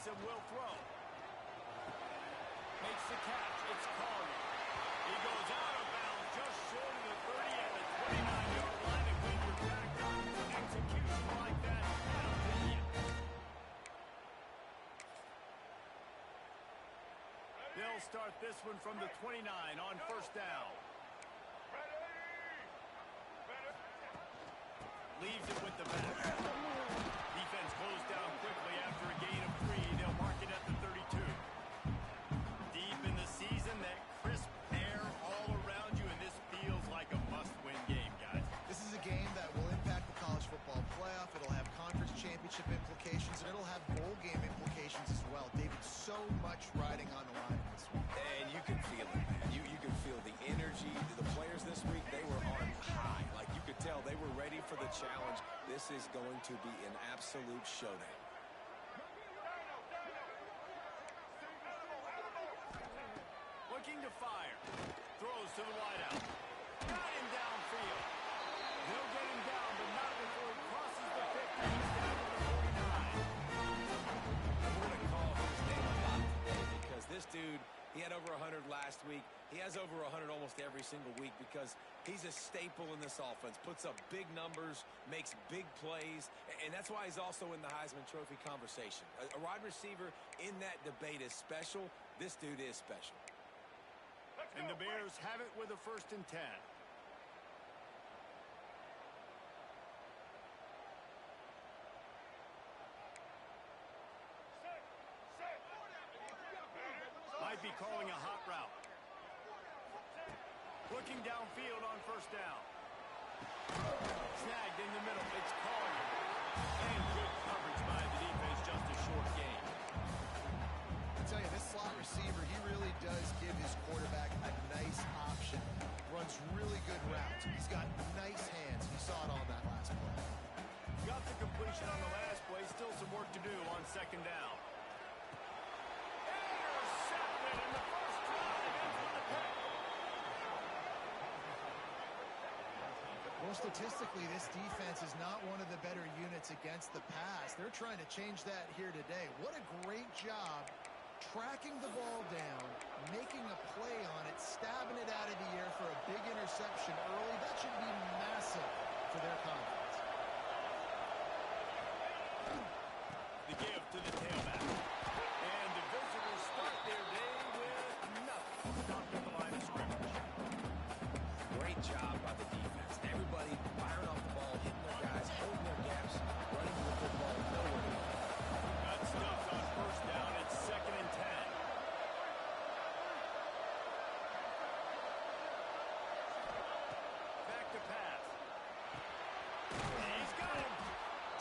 face and will throw. Makes the catch. It's Collier. He goes out of bounds just short of the 30 at the 29-yard line. And when you're backed up, execution like that, how can you? They'll start this one from the 29 on first down. Leaves it with the back. Defense closed down quickly after a gain of 3. They'll mark it at the 32. Deep in the season, that crisp air all around you, and this feels like a must-win game, guys. This is a game that will impact the college football playoff. It'll have conference championship implications, and it'll have bowl game implications as well. David, so much riding on the line this week. And you can feel it, man. You can feel the energy. The players this week, they were on high. Like, you could tell they were ready for the challenge. This is going to be an absolute showdown. Looking to fire. Throws to the wideout. Got him downfield. They'll get him down, but not before he crosses the 50. He's down to the 49. We're going to call his name a lot today because this dude, he had over 100 last week. He has over 100 almost every single week because he's a staple in this offense. Puts up big numbers, makes big plays, and that's why he's also in the Heisman Trophy conversation. A wide receiver in that debate is special. This dude is special. And the Bears have it with a 1st and 10. Might be calling a hot route. Looking downfield on first down. Snagged in the middle. It's Collier. And good coverage by the defense. Just a short gain. I tell you, this slot receiver, he really does give his quarterback a nice option. Runs really good routes. He's got nice hands. You saw it on that last play. Got the completion on the last play. Still some work to do on second down. Intercepted in the first drive. That's for the pick. Well, statistically, this defense is not one of the better units against the pass. They're trying to change that here today. What a great job tracking the ball down, making a play on it, stabbing it out of the air for a big interception early. That should be massive for their confidence. The give to the tailback. And the visitors start their day with nothing. Stopped at the line of scrimmage. Great job by the defense. Everybody firing off the ball, hitting their guys, holding their gaps, running the football, nowhere to go. Got stuffed on first down. It's 2nd and 10. Back to pass. He's got him.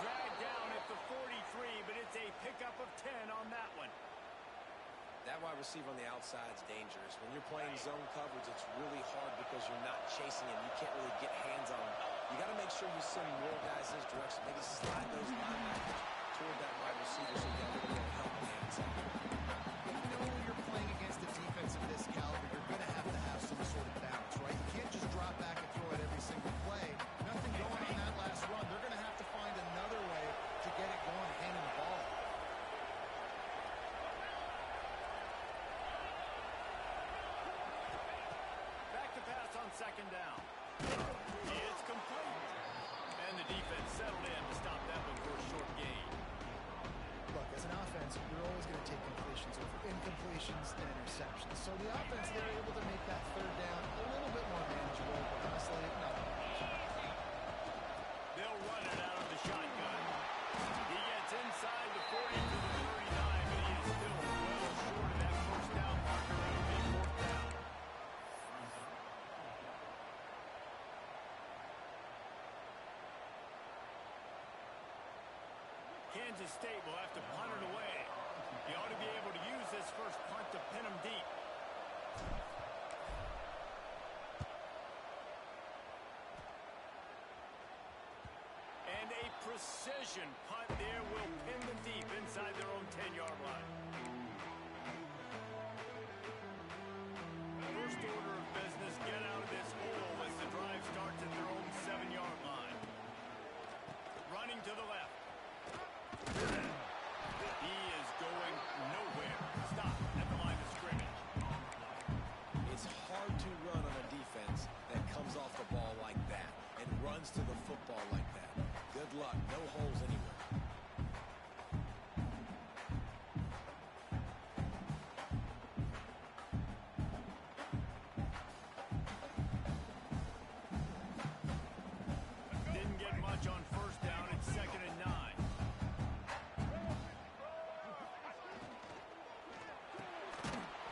Dragged down at the 43, but it's a pickup of 10 on that one. That wide receiver on the outside is dangerous. When you're playing zone coverage, it's really hard because you're not chasing him. You can't really get hands on him. You got to make sure you send more guys in his direction. Maybe slide those linebackers toward that wide receiver so you got a little more help on the outside. You know, when you're playing against a defense of this caliber, you're going to have some sort of balance, right? You can't just drop back and throw it every single play. Nothing going on that last run. They're going to have to find another way to get it going, handing the ball. Back to pass on second down. It's complete. And the defense settled in to stop that one for a short gain. Look, as an offense, you're always going to take completions over incompletions and interceptions. So the offense, they're able to make that third down a little bit more manageable, but honestly, not much. They'll run it out of the shotgun. He gets inside the 40 to the 39, but he is still well short of that first down marker. It'll be 4th down. Kansas State will have to punt it away. He ought to be able to use this first punt to pin him deep. And a precision punt there will pin them deep inside their own 10-yard line. First order of business, get out of this hole as the drive starts at their own 7-yard line. Running to the left. He is going football like that. Good luck. No holes anywhere. Didn't get much on first down. It's 2nd and 9.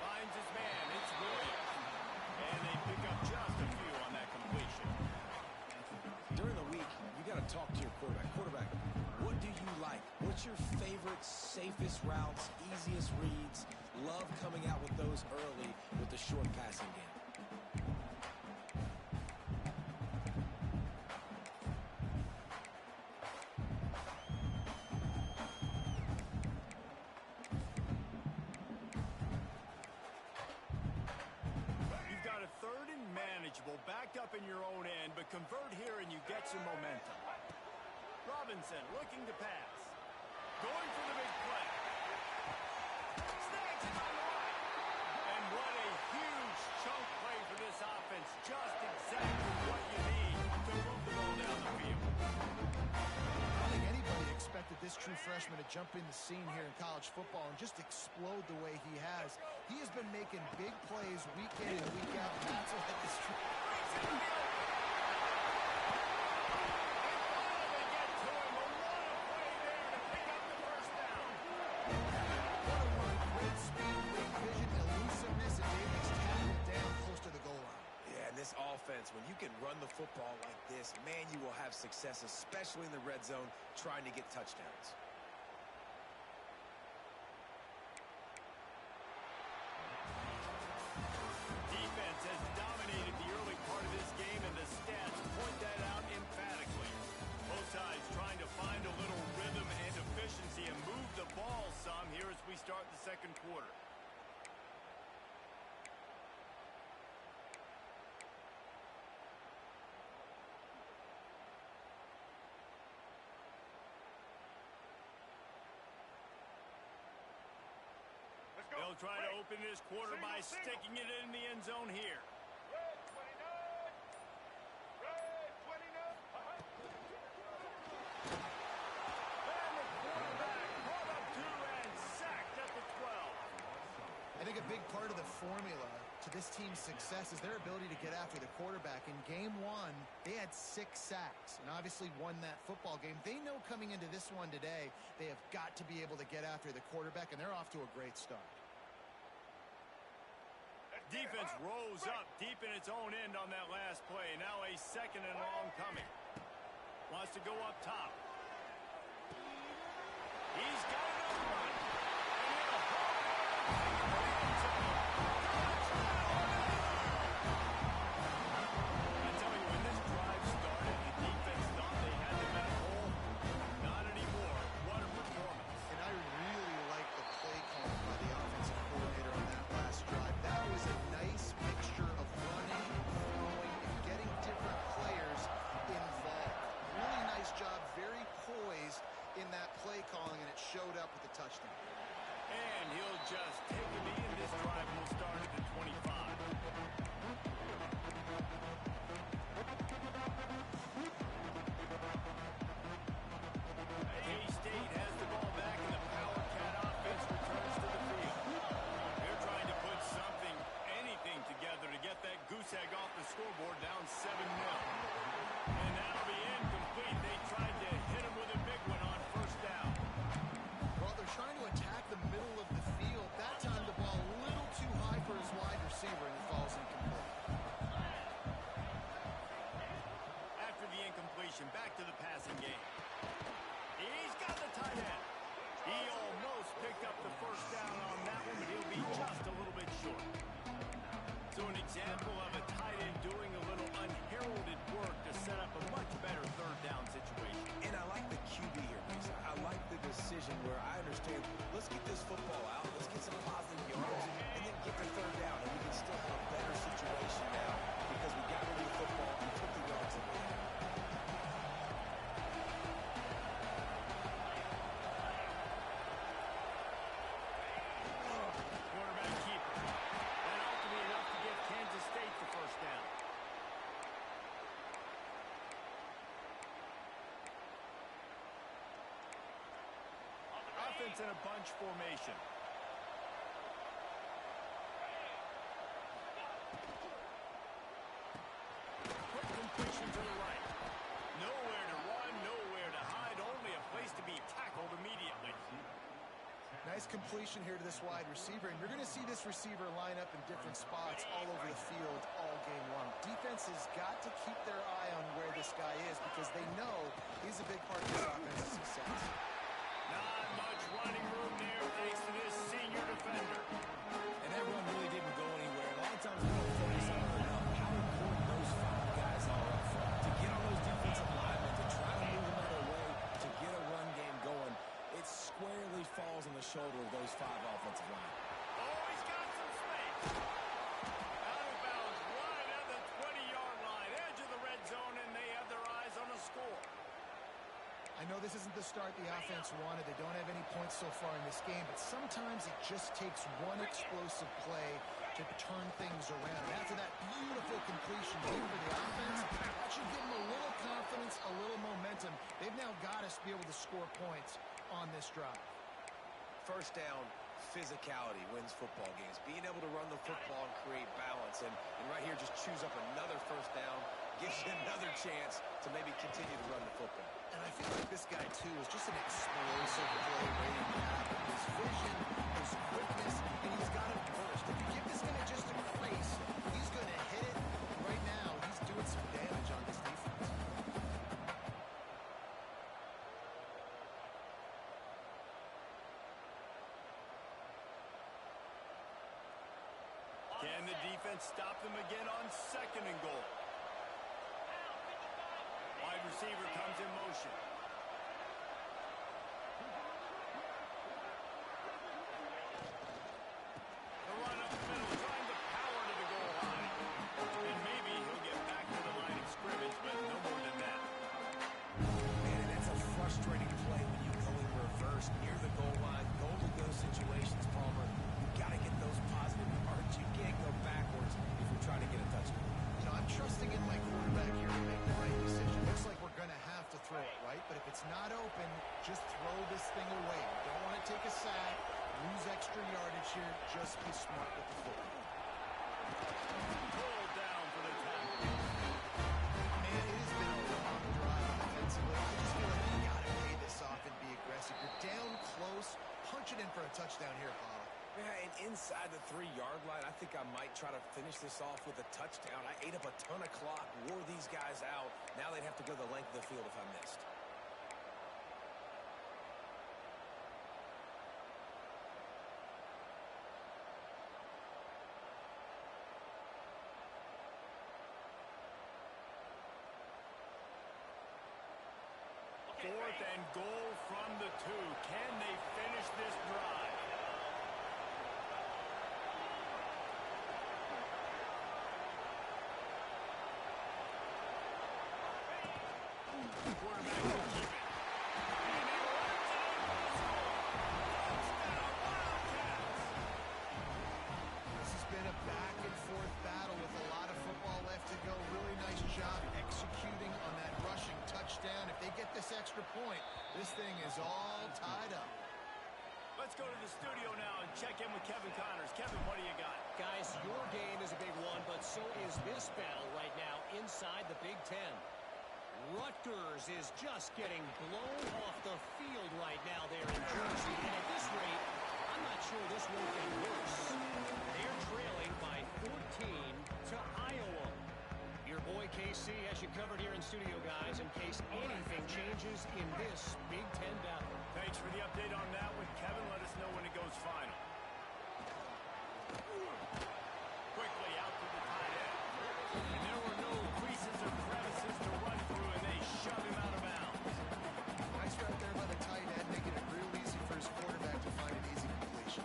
Finds his man. It's Williams. And they pick up just a few on that completion. During the week, you got to talk to your quarterback. Quarterback, what do you like? What's your favorite, safest routes, easiest reads? Love coming out with those early with the short passing game. You've got a 3rd and manageable, backed up in your own end, but convert here and you get some momentum. Robinson looking to pass. Going for the big play. Snags it on the right. And what a huge chunk play for this offense. Just exactly what you need to move the ball down the field. I don't think anybody expected this true freshman to jump in the scene here in college football and just explode the way he has. He has been making big plays week in and week out. And that's what this true... This offense, when you can run the football like this, man, you will have success, especially in the red zone, trying to get touchdowns. Defense has dominated the early part of this game, and the stats point that out emphatically. Both sides trying to find a little rhythm and efficiency and move the ball some here as we start the 2nd quarter. They'll try to open this quarter by sticking it in the end zone here. Red 29. Red 29. And the quarterback brought up 2 and sacked at the 12. I think a big part of the formula to this team's success is their ability to get after the quarterback. In game 1, they had 6 sacks and obviously won that football game. They know coming into this one today, they have got to be able to get after the quarterback, and they're off to a great start. Defense rose up deep in its own end on that last play. Now a 2nd and long coming. Wants to go up top. He's got it on the run. And he'll hold it. I tell you, when this drive started, the defense thought they had them in a hole. Not anymore. What a performance. And I really like the play call by the offensive coordinator on that last drive. That was a nice mixture of running, throwing, and getting different players involved. Really nice job, very poised in that play calling, and it showed up with the touchdown. And he'll just take a knee, and this drive will start at the 25. K-State has the ball back, and the Power Cat offense returns to the field. They're trying to put something, anything together to get that goose egg off the scoreboard, down 7-0. And that'll be incomplete. They tried to hit him with a big one on first down. Well, they're trying to attack the middle of the field. That time the ball a little too high for his wide receiver, and it falls incomplete. defense in a bunch formation. Quick completion to the right. Nowhere to run, nowhere to hide, only a place to be tackled immediately. Nice completion here to this wide receiver, and you're going to see this receiver line up in different spots all over the field all game long. Defense has got to keep their eye on where this guy is because they know he's a big part of this offensive success. Not much running room there thanks to this senior defender. And that run really didn't go anywhere. A lot of times we don't focus on how important those five guys are up front. To get on those defensive linemen, to try to move them out of the way, to get a run game going, it squarely falls on the shoulder of those five offensive linemen. Oh, he's got some space. Out of bounds, right at the 20-yard line, edge of the red zone, and they have their eyes on a score. I know this isn't the start the offense wanted. They don't have any points so far in this game, but sometimes it just takes one explosive play to turn things around. And after that beautiful completion here for the offense, that should give them a little confidence, a little momentum. They've now got to be able to score points on this drive. First down, physicality wins football games. Being able to run the football and create balance. And right here, just choose up another first down, gives you another chance to maybe continue to run the football. And I feel like this guy, too, is just an explosive play waiting to happen. His vision, his quickness, and he's got a burst. If you give this guy just a crease, he's going to hit it. Right now, he's doing some damage on this defense. Can the defense stop them again on 2nd and goal? Wide receiver comes in motion. The run up the middle, trying to power to the goal line. And maybe he'll get back to the line of scrimmage, but no more than that. Man, that's a frustrating play when you go in reverse near the goal line. Goal to go situations, Palmer. You've got to get those positive yards. You can't go backwards if you're trying to get a touchdown. You know, I'm trusting in my quarterback here to make the right decision. Looks like we're going to have to throw it, right? But if it's not open, just throw this thing away. You don't want to take a sack, lose extra yardage here. Just be smart with the football. Pulled down for the tackle. Man, it has been a long drive offensively. I just feel like you got to pay this off and be aggressive. You're down close. Punch it in for a touchdown here, Paul. Yeah, and inside the 3-yard line, I think I might try to finish this off with a touchdown. I ate up a ton of clock, wore these guys out. Now they'd have to go the length of the field if I missed. Fourth and goal from the 2. Can they finish this drive? Quarterback will keep it. And he runs it in for the score. Touchdown, Wildcats. This has been a back-and-forth battle with a lot of football left to go. Really nice job executing on that rushing touchdown. If they get this extra point, this thing is all tied up. Let's go to the studio now and check in with Kevin Connors. Kevin, what do you got? Guys, your game is a big one, but so is this battle right now inside the Big Ten. Rutgers is just getting blown off the field right now there in Jersey. And at this rate, I'm not sure this won't get worse. They're trailing by 14 to Iowa. Your boy KC has you covered here in studio, guys, in case anything changes in this Big Ten battle. Thanks for the update on that one, Kevin. Let us know when it goes final. Quickly out to the tight end. And there were no creases or crevices to run through, and they shove him out of bounds. Nice route there by the tight end, making it real easy for his quarterback to find an easy completion.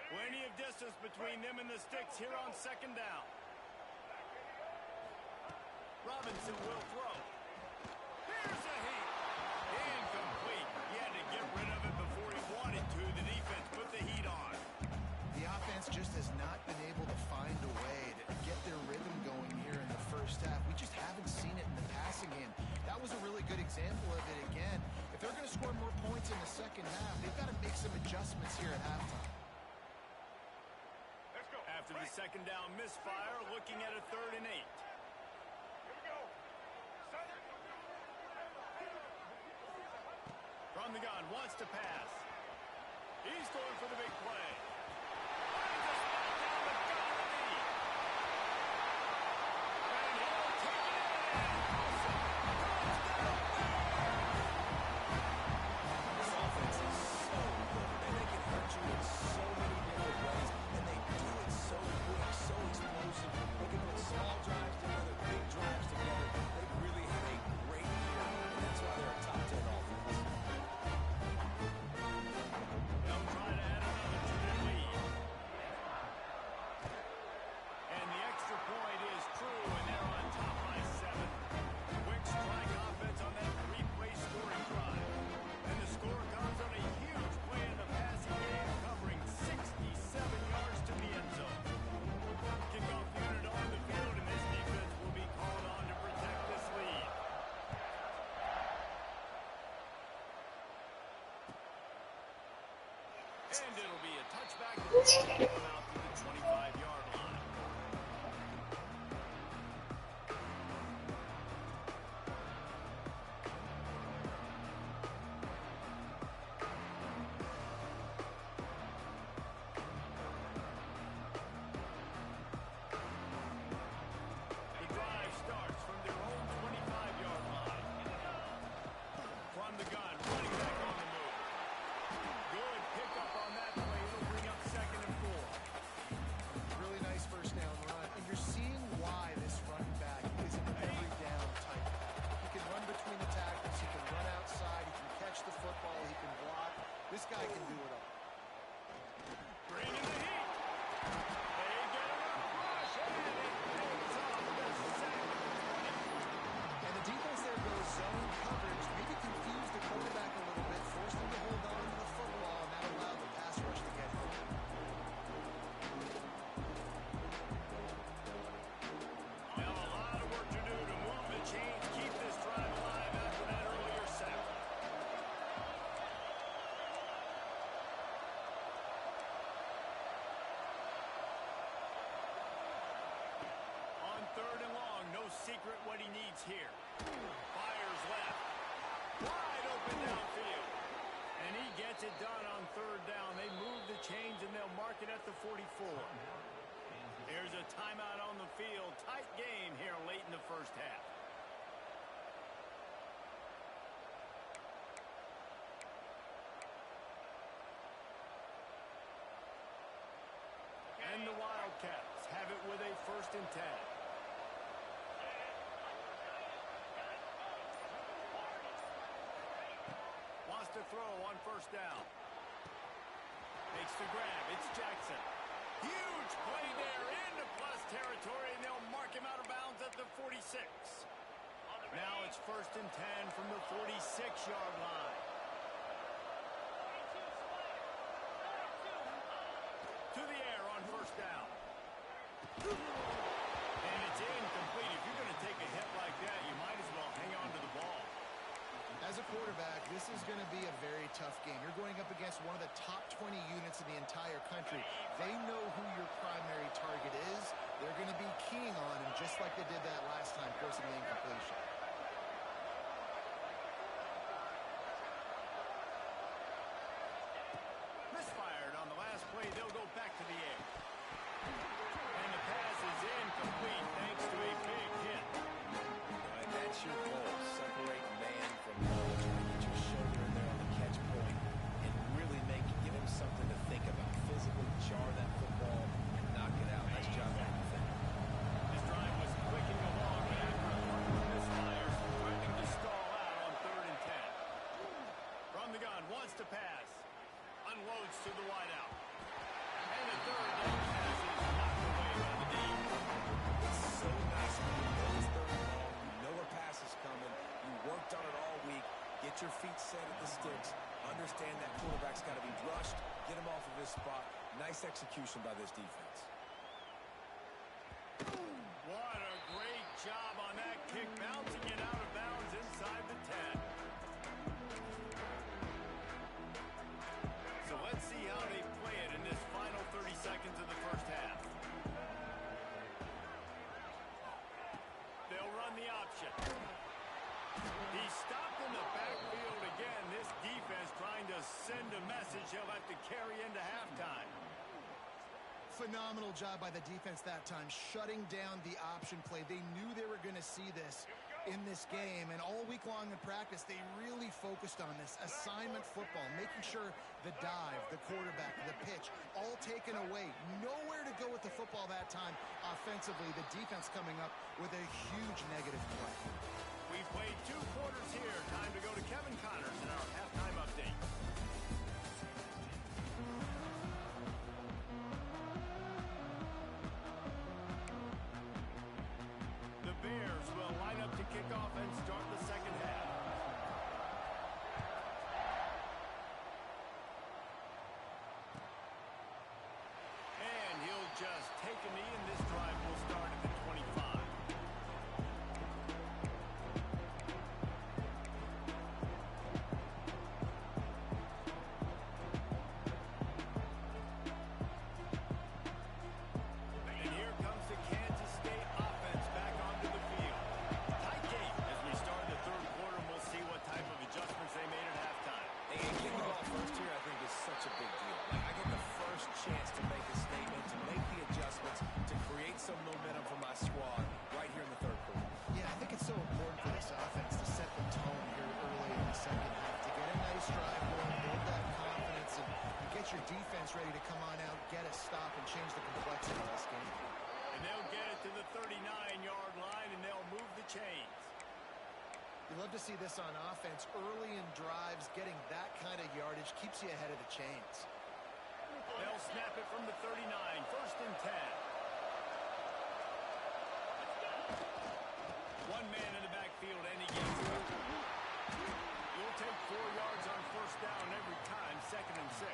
Plenty of distance between them and the sticks here on 2nd down. Robinson will throw. Here's a heat. Incomplete. He had to get rid of it before he wanted to. The defense put the heat on. The offense just has not been able to find a way to get their rhythm going here in the first half. We just haven't seen it in the passing game. That was a really good example of it again. If they're going to score more points in the second half, they've got to make some adjustments here at halftime. Let's go. After the second down misfire, looking at a 3rd and 8. Here we go. Set. From the gun, wants to pass. He's going for the big play. Finds a spot down the gut of the knee. And he'll take it in. This offense is so good, and they can hurt you in so many different ways, and they do it so quick, so explosive. They can put small drives together, big drives together. They really have a great year, and that's why they're a top 10 offense. They'll try to add another to their lead. And the extra point is true, and they're on top by 7. Quick strike offense on that 3-play scoring drive. And the score comes on a huge play in the passing game, covering 67 yards to the end zone. Kickoff unit on the field, and this defense will be called on to protect this lead. And it'll be a touchback to come out to the 25-yard line. The drive starts from their own 25-yard line. From the gun, running back on the move. Good pickup on that play. It'll bring up 2nd and 4. Really nice first down run. And you're seeing why this running back is an every down type. He can run between the tackles. He can run outside. He can catch the football. He can block. This guy can do it all. Bringing the heat. They get enough rush, and it picks up the sack. And the defense there goes zone coverage. Maybe confused the quarterback a little bit. Forced him to hold on to the football, and that allowed the pass rush to get home. Now a lot of work to do to move the chains, keep this drive alive after that earlier sack. On 3rd and long, no secret what he needs here. Fires left. Wide open downfield. And he gets it done on 3rd down. They move the chains, and they'll mark it at the 44. Here's a timeout on the field. Tight game here late in the first half. And the Wildcats have it with a 1st and 10. Wants to throw on 1st down. Makes the grab. It's Jackson. Huge play there into plus territory, and they'll mark him out of bounds at the 46. Now it's 1st and 10 from the 46-yard line. To the air on 1st down. And it's incomplete. If you're going to take a hit like that, you might as well hang on to the ball. As a quarterback, this is going to be a very tough game. You're going up against one of the top 20 units in the entire country. They know who your primary target is. They're going to be keying on him just like they did that last time, forcing the incompletion. Misfired on the last play. They'll go back to the air. And the pass is incomplete thanks to a big hit. Right, that's your goal. Separate man from ball. Try to get your shoulder in there on the catch point and really give him something to think about. Physically jar that football and knock it out. Nice job by the defender. This drive was clicking along, but after a couple of misfires, threatening to stall out on 3rd and 10. From the gun, wants to pass. Unloads to the wideout. And the 3rd down pass is knocked away by the D. It's so nice when you know it's 3rd and long. You know a pass is coming. You worked on it all week. Get your feet set at the sticks. Understand that quarterback's got to be rushed. Get him off of his spot. Nice execution by this defense. What a great job on that kick, bouncing it out of bounds inside the 10. So let's see how they play it in this final 30 seconds of the first half. They'll run the option. He's stopped in the backfield again. This defense trying to send a message he'll have to carry into halftime. Phenomenal job by the defense that time, shutting down the option play. They knew they were going to see this in this game, and all week long in practice, they really focused on this assignment football, making sure the dive, the quarterback, the pitch, all taken away. Nowhere to go with the football that time offensively. The defense coming up with a huge negative play. We've played 2 quarters here. Time to go to Kevin Connors in our halftime update. The Bears will line up to kick off and start the second half. And he'll just take a knee, and this drive will start at the 25. And here comes the Kansas State offense back onto the field. Tight game as we start the third quarter, and we'll see what type of adjustments they made at halftime. And getting the ball first here, I think, is such a big deal. Like, I get the first chance to make a statement, to make the adjustments, to create some momentum for my squad right here in the third quarter. Yeah, I think it's so important for this offense to set the tone here early in the second half, to get a nice drive going, build that confidence, and get your defense ready to come on out, get a stop, and change the complexity of this game. And they'll get it to the 39-yard line, and they'll move the chains. You love to see this on offense. Early in drives, getting that kind of yardage keeps you ahead of the chains. They'll snap it from the 39, first and 10. One man in the backfield, and he gets it. You'll take 4 yards on first down every time, second and 6.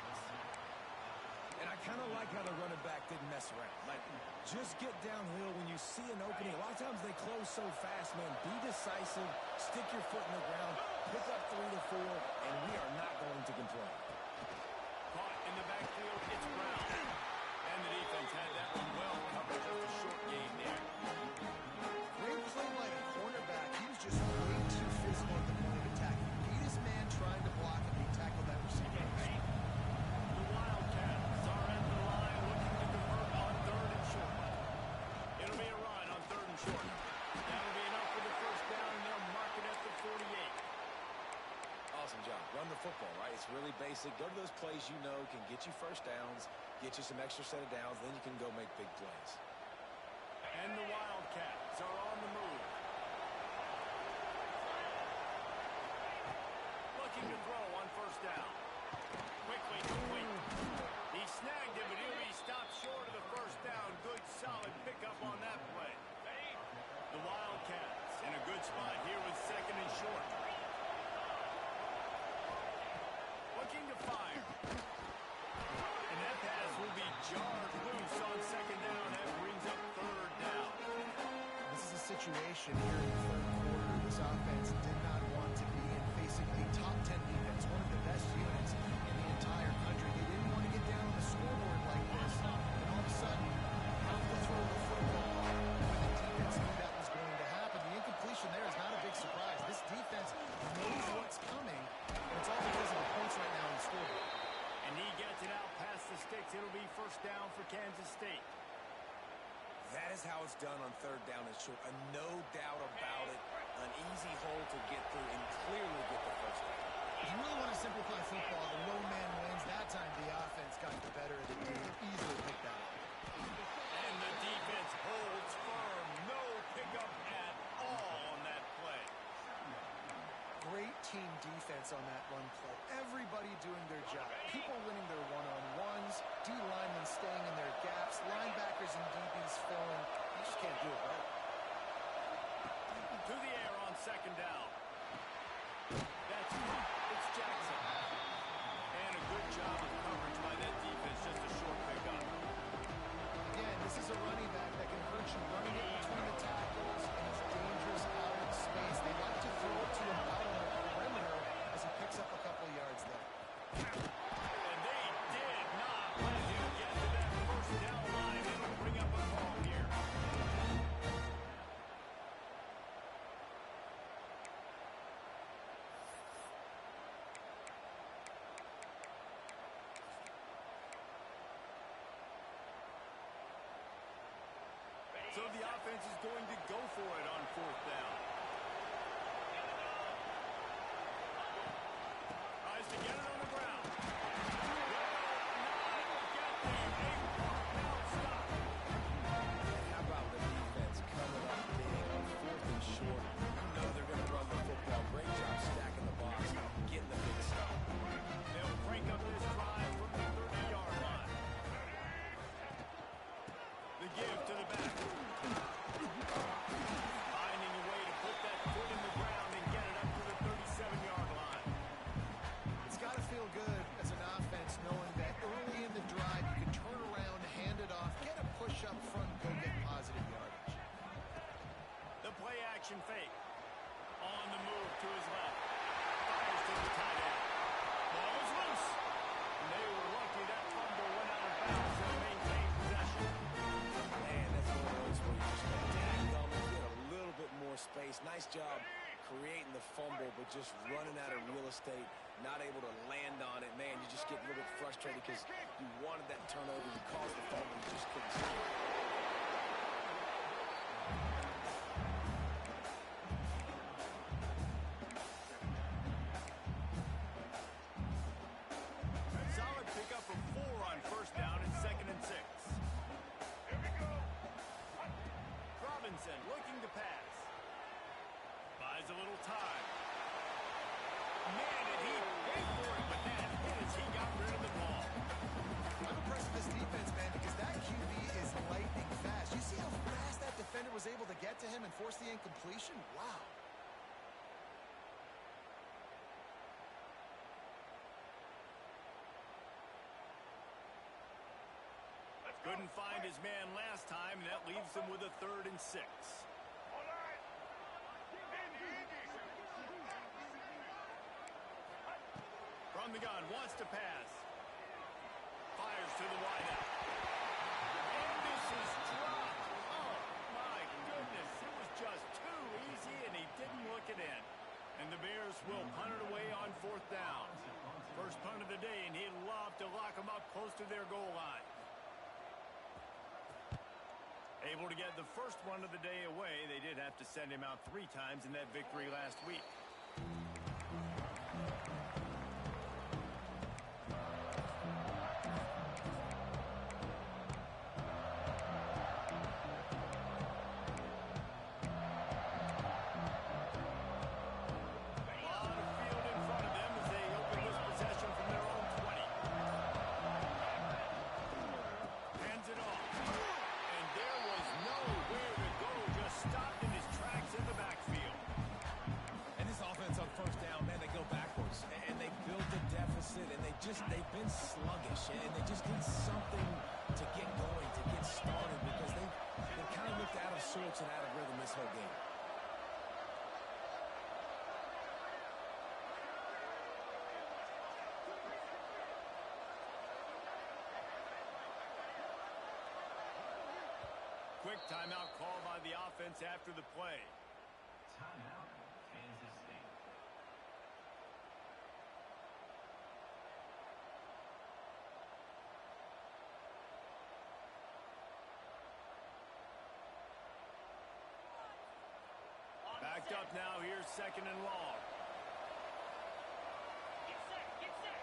And I kind of like how the running back didn't mess around. Like, just get downhill when you see an opening. A lot of times they close so fast, man. Be decisive, stick your foot in the ground, pick up 3 to 4, and we are not going to complain. Caught in the backfield, it's Brown. And the defense had that one well covered. Just a short gain there. Great play by the cornerback. He was just way too physical at the point of attack. Beat his man trying to block him. He tackled that receiver. The Wildcats are at the line looking to convert on third and short. It'll be a run on third and short. That'll be enough for the first down, and they'll mark it at the 48. Awesome job. Run the football, right? It's really basic. Go to those plays you know can get you first downs, get you some extra set of downs, then you can go make big plays. And the Wildcats are on the move. Looking to throw on first down. Quickly complete. He snagged it, but he'll be stopped short of the first down. Good, solid pickup on that play. The Wildcats in a good spot here with second and short. Looking to fire. And that pass will be jarred loose on second down. That brings up third down. This is a situation here in the third quarter. This offense did not want to be in, facing a top 10 defense, one of the best units in the entire country. They didn't want to get down on the scoreboard like this. And all of a sudden, have to throw the football when the defense knew that was going to happen. The incompletion there is not a big surprise. This defense knows what's coming, and it's all because of the points right now in the scoreboard. And he gets it out past the sticks. It'll be first down for Kansas State. That is how it's done on third down and short. No doubt about it. An easy hole to get through and clearly get the first down. If you really want to simplify football, the low man wins. That time the offense got the better of the team. Easily picked that up. And the defense holds firm. No pickup at all on that play. Great team defense on that run play. Everybody doing their job. People winning their one-on-ones. D-linemen staying in their gaps. Linebackers and DBs filling. You just can't do it better. To the air on second down. It's Jackson. And a good job of coverage by that defense. Just a short pick. So the offense is going to go for it on fourth down. Tries to get it on the ground. How about the defense coming up big on fourth and short? You know they're going to run the football. Great job stacking the box, getting the big stop. They'll crank up this drive from the 30-yard line. The give to the back. Finding a way to put that foot in the ground and get it up to the 37-yard line. It's got to feel good as an offense knowing that early in the drive you can turn around, hand it off, get a push up front, go get positive yardage. The play action fake. On the move to his left. Fires to the tight end. Ball is loose. And they were lucky that fumble went out of bounds and maintained possession. Man, that's one of those where you just go, dadgum, get a little bit more space. Nice job creating the fumble, but just running out of real estate, not able to land on it. Man, you just get a little bit frustrated because you wanted that turnover. You caused the fumble, you just couldn't see it. Solid pickup of 4 on first down and 2nd and 6. Here we go. Robinson looking to pass. Buys a little time. Man, did he pay for it, but that hit as he got rid of the ball. I'm impressed with this defense, man, because that QB is lightning fast. You see how fast that defender was able to get to him and force the incompletion? Wow. Couldn't find his man last time, and that leaves him with a 3rd and 6. All right. From the gun, wants to pass. Fires to the wideout. And this is dropped. Oh, my goodness. It was just too easy, and he didn't look it in. And the Bears will punt it away on 4th down. First punt of the day, and he'd love to lock them up close to their goal line. Able to get the first one of the day away. They did have to send him out 3 times in that victory last week. They've been sluggish, and they just need something to get going, to get started, because they kind of looked out of sorts and out of rhythm this whole game. Quick timeout call by the offense after the play. Timeout, Kansas State. Backed up now, here's 2nd and long. Get set. Get set.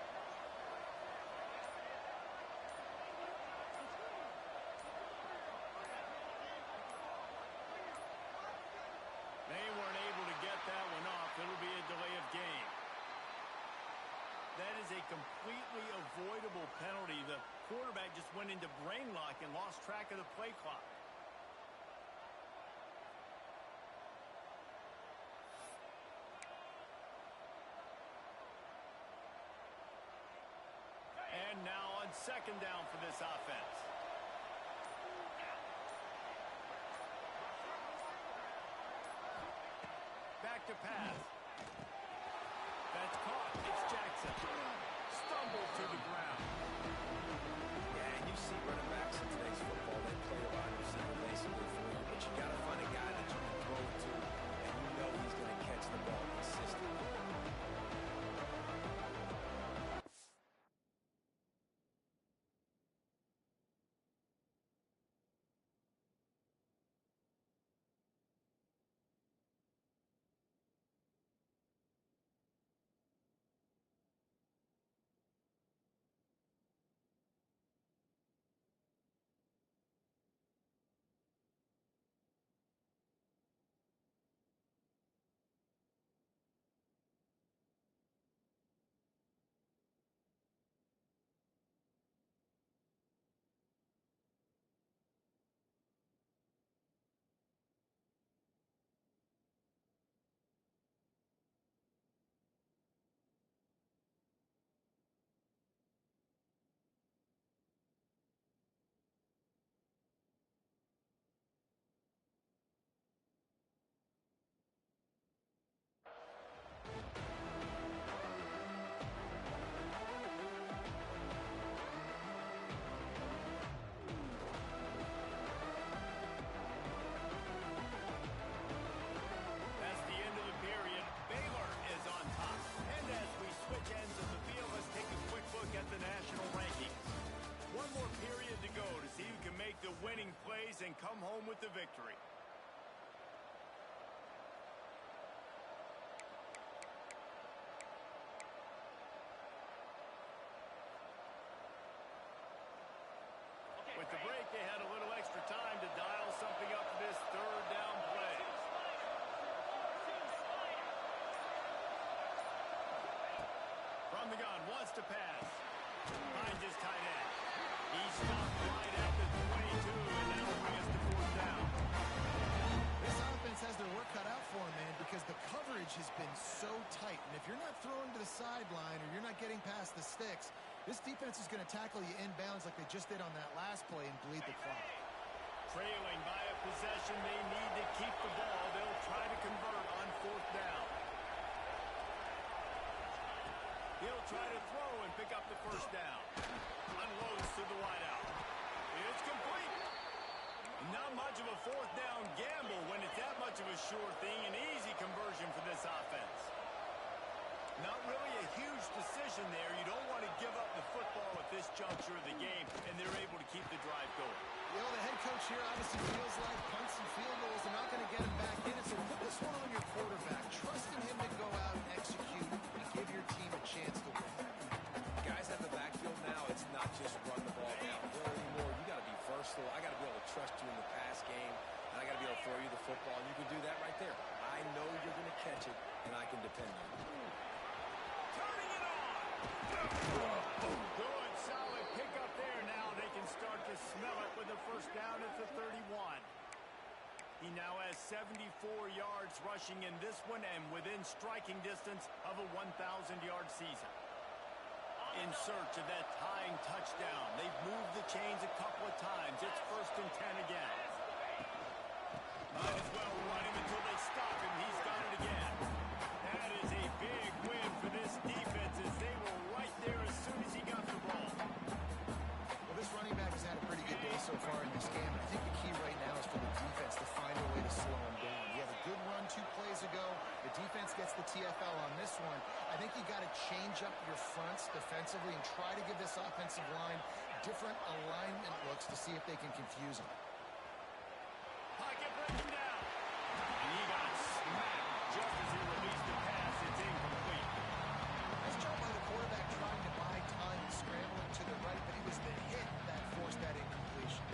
They weren't able to get that one off. It'll be a delay of game. That is a completely avoidable penalty. The quarterback just went into brain lock and lost track of the play clock. And now on 2nd down for this offense. Back to pass. That's caught. It's Jackson. Stumbled to the ground. Yeah, and you see running backs in today's football, they play a wide receiver basically for you, but you got to find a guy that you can throw it to, and you know he's going to catch the ball consistently. and come home with the victory. With the break, they had a little extra time to dial something up for this third down play. From the gun, wants to pass. Finds his tight end. He stopped right at the 22, and that'll bring us to fourth down. This offense has their work cut out for them, man, because the coverage has been so tight. And if you're not throwing to the sideline or you're not getting past the sticks, this defense is going to tackle you inbounds like they just did on that last play and bleed the clock. Trailing by a possession, they need to keep the ball. They'll try to convert on fourth down. He'll try to throw and pick up the first down. Unloads to the wideout. It's complete. Not much of a fourth down gamble when it's that much of a sure thing. An easy conversion for this offense. Not really a huge decision there. You don't want to give up the football at this juncture of the game, and they're able to keep the drive going. You know, the head coach here obviously feels like punts and field goals are not going to get him back in it, so put this one on your quarterback. Trusting him to go out and execute and give your team a chance to win. Guys at the backfield now, it's not just run the ball downhill anymore. You got to be versatile. I got to be able to trust you in the pass game, and I got to be able to throw you the football, and you can do that right there. I know you're going to catch it, and I can depend on you. Turning it on. Good, solid pickup there. Now they can start to smell it with a first down at the 31. He now has 74 yards rushing in this one and within striking distance of a 1,000-yard season. In search of that tying touchdown. They've moved the chains a couple of times. It's 1st and 10 again. Might as well run him until they stop him. He's got it again. That is a big win for this defense as they were right there as soon as he got the ball. Well, this running back has had a pretty good day so far in this game. I think the key right now is for the defense to find a way to slow him down. He had a good run 2 plays ago. The defense gets the TFL on this one. I think you got to change up your fronts defensively and try to give this offensive line different alignment looks to see if they can confuse him. Pocket breaking down. And he got smacked just as he released the pass. It's incomplete. Nice job by the quarterback trying to buy time and scrambling to the right, but it was the hit that forced that incompletion.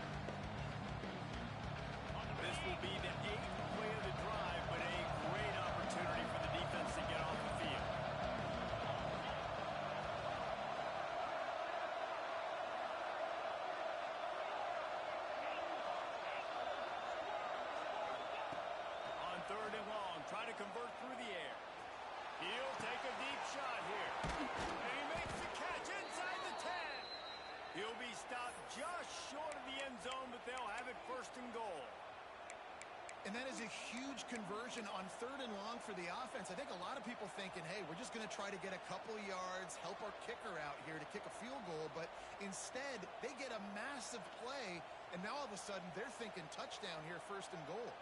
This will be the 8th play of the drive, but a great opportunity for the defense to get off the field. On 3rd and long, try to convert through the air. He'll take a deep shot here. And he makes the catch inside the 10. He'll be stopped just short of the end zone, but they'll have it 1st and goal. And that is a huge conversion on 3rd and long for the offense. I think a lot of people thinking, hey, we're just going to try to get a couple of yards, help our kicker out here to kick a field goal. But instead, they get a massive play, and now all of a sudden they're thinking touchdown here, 1st and goal.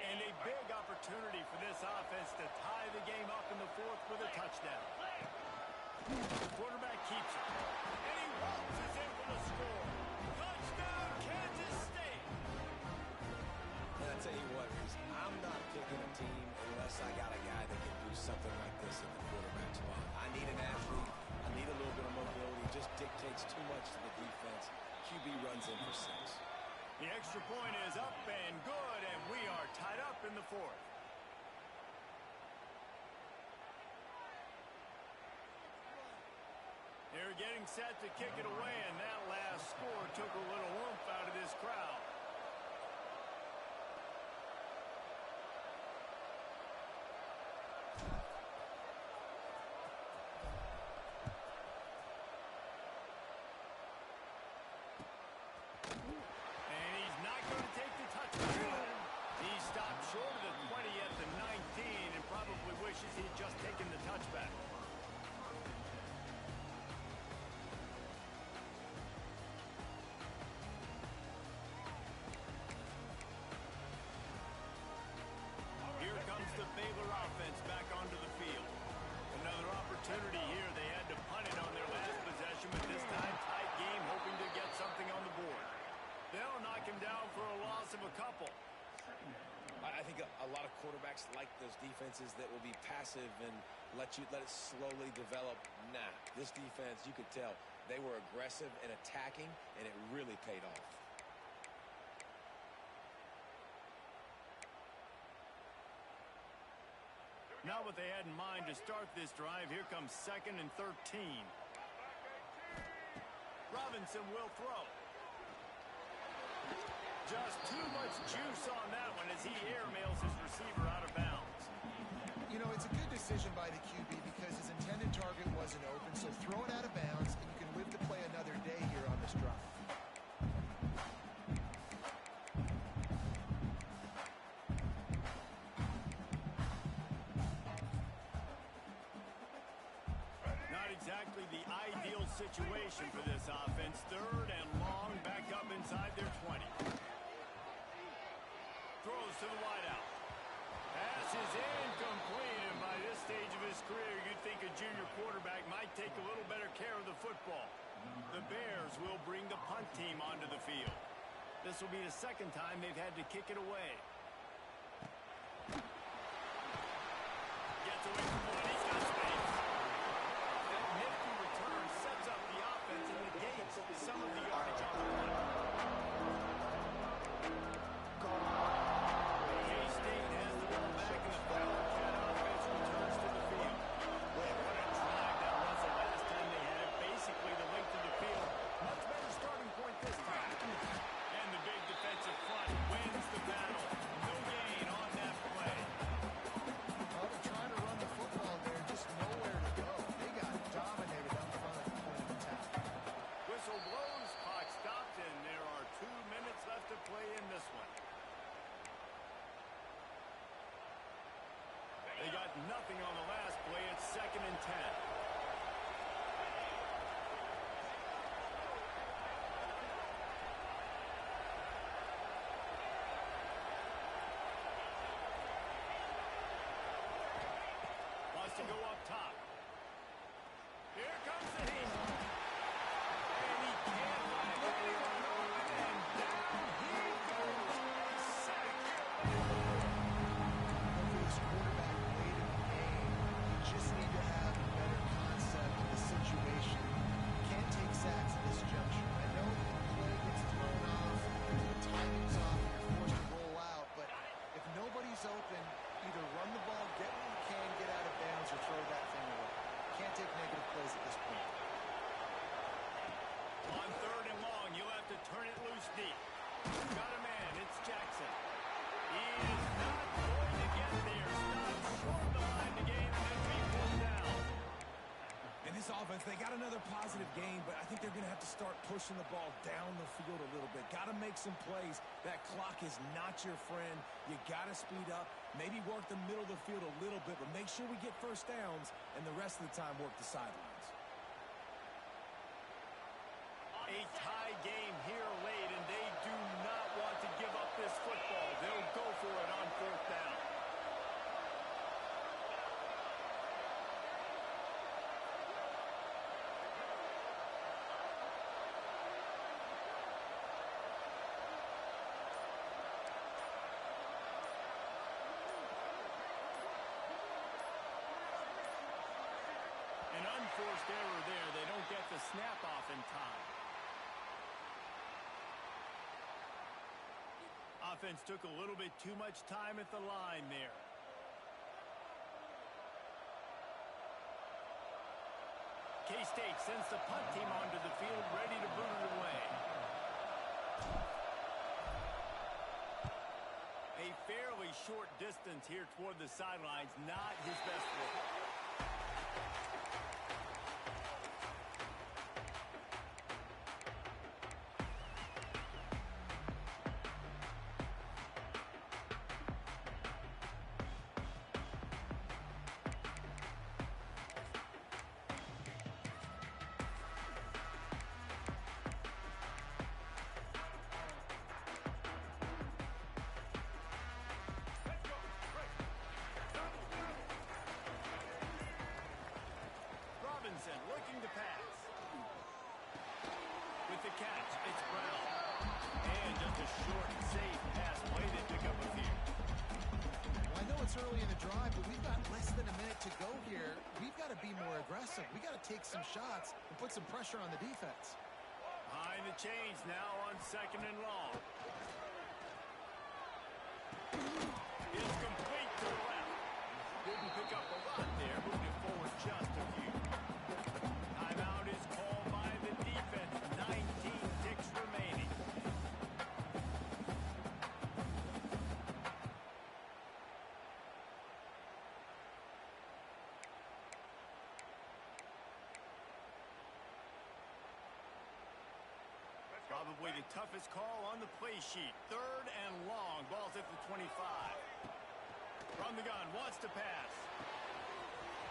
And a big opportunity for this offense to tie the game up in the 4th with a touchdown. Quarterback keeps it. And he waltzes in for the score. Touchdown, Kansas State. And I tell you what, I'm not picking a team unless I got a guy that can do something like this in the quarterback spot. I need an athlete. I need a little bit of mobility. It just dictates too much to the defense. QB runs in for 6. The extra point is up and good, and we are tied up in the 4th. They're getting set to kick it away, and that last score took a little oomph out of this crowd. And he's not going to take the touchdown. He stopped short of the 20 at the 19 and probably wishes he'd just taken the touchback. Here comes the Baylor offense back onto the field. Another opportunity here. They had to punt it on their last possession, but this time tight game, hoping to get something on the board. of a couple. I think a lot of quarterbacks like those defenses that will be passive and let it slowly develop. Nah, this defense, you could tell, they were aggressive and attacking, and it really paid off. Not what they had in mind to start this drive. Here comes 2nd and 13. Robinson will throw. Just too much juice on that one as he airmails his receiver out of bounds. You know, it's a good decision by the QB because his intended target wasn't open, so throw it out of bounds, and you can live to play another day here on this drive. Not exactly the ideal situation for this offense. 3rd and long, back up inside their 20. Throws to the wideout. Pass is incomplete, and by this stage of his career, you'd think a junior quarterback might take a little better care of the football. The Bears will bring the punt team onto the field. This will be the 2nd time they've had to kick it away. Gets away from one. He's got space. That nifty return sets up the offense and negates some of the yardage on the punt. K-State has the ball back, and the Wildcat offense returns to the field. Boy, what a drive that was the last time they had it. Basically the length of the field. Much better starting point this time. And the big defensive front wins the battle. No gain on that play. Well, they're trying to run the football there, just nowhere to go. They got dominated up front at the point of attack. Whistle blows, clock stopped, and there are 2 minutes left to play in this one. They got nothing on the last play. It's 2nd and 10. Wants to go up top. Here comes the heat. And he can't find anyone open, and down he goes. Sack. Hopefully this quarterback late in the game, you just need to have a better concept of the situation. You can't take sacks at this juncture. I know the play gets thrown off, the timing's off, and you're forced to roll out, but if nobody's open, either run the ball, get what you can, get out of bounds, or throw that thing away. Can't take negative plays at this point. On 3rd and long, you'll have to turn it loose deep. Got a man. It's Jackson. He is not going to get there. Stopped short of the line to gain, and then be pulled down. In this offense, they got another positive game, but I think they're going to have to start pushing the ball down the field a little bit. Got to make some plays. That clock is not your friend. You got to speed up, maybe work the middle of the field a little bit, but make sure we get first downs, and the rest of the time work the sidelines. A tie game here late, and they do not want to give up this football. They'll go for it on 4th down. An unforced error there. They don't get the snap off in time. Offense took a little bit too much time at the line there. K-State sends the punt team onto the field, ready to boot it away. A fairly short distance here toward the sidelines, not his best work. Robinson looking to pass. With the catch, it's Brown. And just a short, safe pass play. They pick up a few. Well, I know it's early in the drive, but we've got less than a minute to go here. We've got to be more aggressive. We've got to take some shots and put some pressure on the defense. Behind the chains now on 2nd and long. It's complete to the left. Didn't pick up a lot there. Moved it forward just a few. Timeout is called by the defense. 19 ticks remaining. Probably the toughest call on the play sheet. 3rd and long. Ball's at the 25. From the gun. Wants to pass.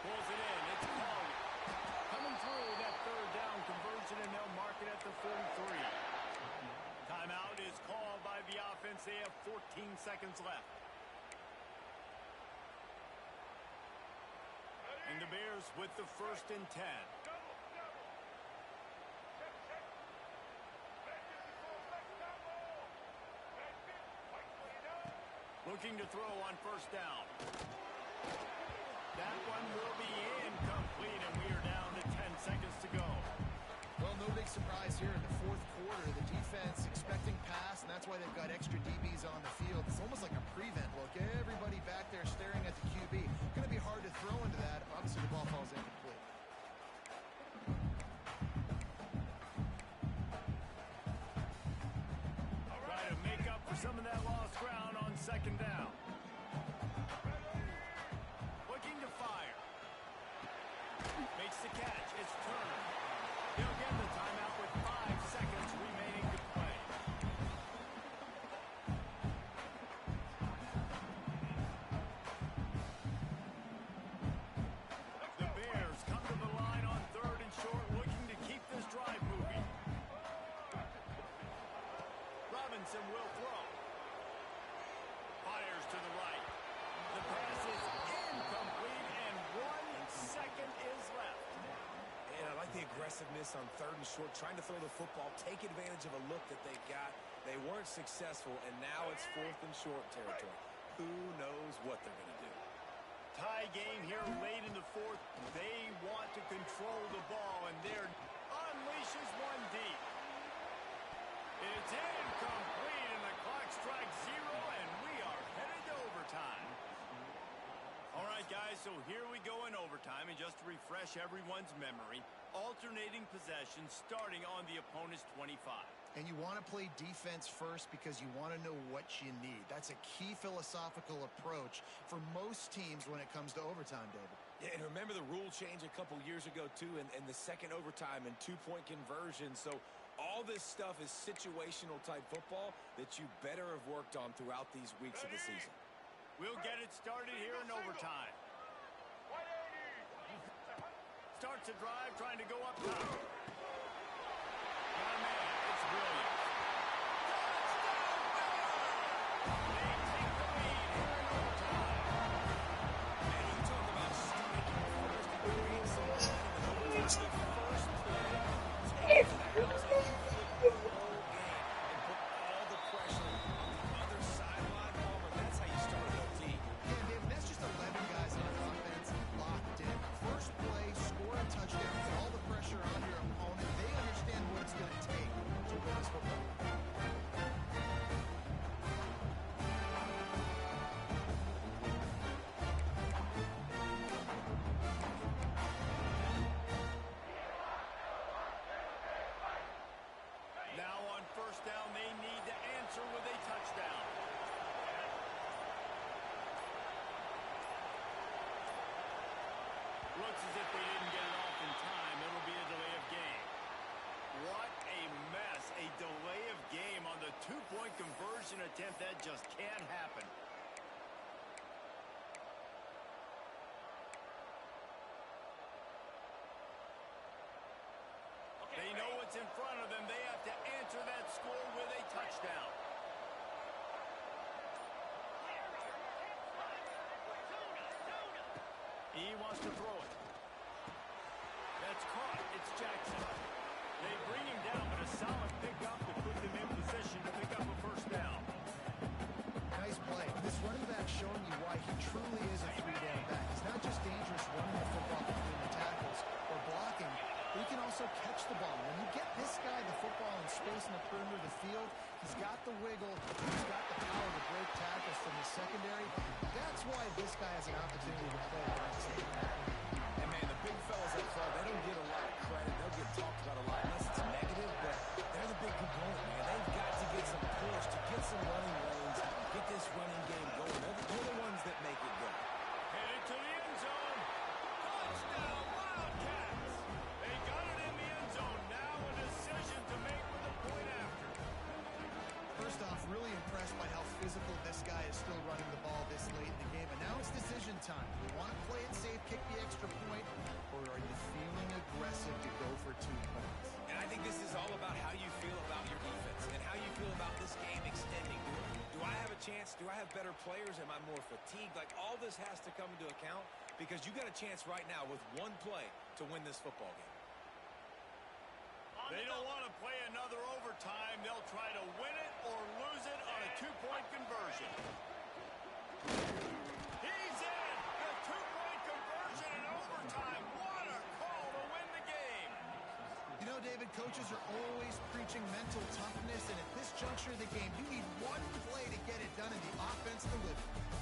Pulls it in. It's Collier. Coming through that 3rd down conversion, and they'll mark it at the 43. Timeout is called by the offense. They have 14 seconds left. And the Bears with the 1st and 10. Looking to throw on 1st down. That one will be incomplete, and we are down to 10 seconds to go. Well, no big surprise here in the 4th quarter. The defense expecting pass, and that's why they've got extra DBs on the field. It's almost like a prevent look. Everybody back there staring at the QB. Going to be hard to throw into that. Obviously, the ball falls incomplete. Try to make up for some of that lost ground on 2nd down. Looking to fire. Makes the catch. It's Turner. He'll get the timeout with 5 seconds remaining to play. The Bears come to the line on 3rd and short, looking to keep this drive moving. Robinson will throw. Fires to the right. The pass is incomplete, and 1 second is left. And I like the aggressiveness on 3rd and short, trying to throw the football, take advantage of a look that they got. They weren't successful, and now it's 4th and short territory. Who knows what they're going to do? Tie game here late in the 4th. They want to control the ball, and there unleashes one deep. It's incomplete, and the clock strikes 0, and we are headed to overtime. All right, guys, so here we go in overtime, and just to refresh everyone's memory, alternating possession starting on the opponent's 25. And you want to play defense first because you want to know what you need. That's a key philosophical approach for most teams when it comes to overtime, David. Yeah, and remember the rule change a couple years ago, too, and the second overtime and 2-point conversion. So all this stuff is situational type football that you better have worked on throughout these weeks of the season. We'll get it started here in overtime. Starts a drive trying to go up top. Oh, man, it's brilliant. They take the lead here in overtime. And you talk about striking first and creating some momentum in overtime. The first play takes the house and you flip the whole game and put all the pressure on the other sideline. That's how you start an OT. Yeah, David, that's just 11 guys on offense locked in. First play, score a touchdown, put all the pressure on your opponent. They understand what it's going to take to win this football. Now on 1st down, they need to answer with a touchdown. Looks as if they didn't get it off in time. It'll be a delay of game. What a mess. A delay of game on the 2-point conversion attempt. That just can't happen. They know what's in front of them. They have to answer that score with a touchdown. He wants to throw it. That's caught. It's Jackson. They bring him down, but a solid pickup to put them in position. also catch the ball. When you get this guy the football in space in the perimeter of the field, he's got the wiggle, he's got the power to break tackles from the secondary. That's why this guy has an opportunity to play against him. And man, the big fellas up front, they don't get a lot of credit. They'll get talked about a lot unless it's negative, but they're the big component, man. They've got to get some push, to get some running lanes, get this running game going. They're the ones that make it go. Headed to the end zone. Touchdown, Wildcats. They got it in the end zone. Now a decision to make with the point after. First off, really impressed by how physical this guy is still running the ball this late in the game. And now it's decision time. You want to play it safe, kick the extra point, or are you feeling aggressive to go for 2 points? And I think this is all about how you feel about your defense and how you feel about this game extending. Do I have a chance? Do I have better players? Am I more fatigued? Like, all this has to come into account because you got a chance right now with one play to win this football game. They don't want to play another overtime. They'll try to win it or lose it on a 2-point conversion. He's in! The 2-point conversion in overtime. What a call to win the game! You know, David, coaches are always preaching mental toughness, and at this juncture of the game, you need one play to get it done, and the offense delivered.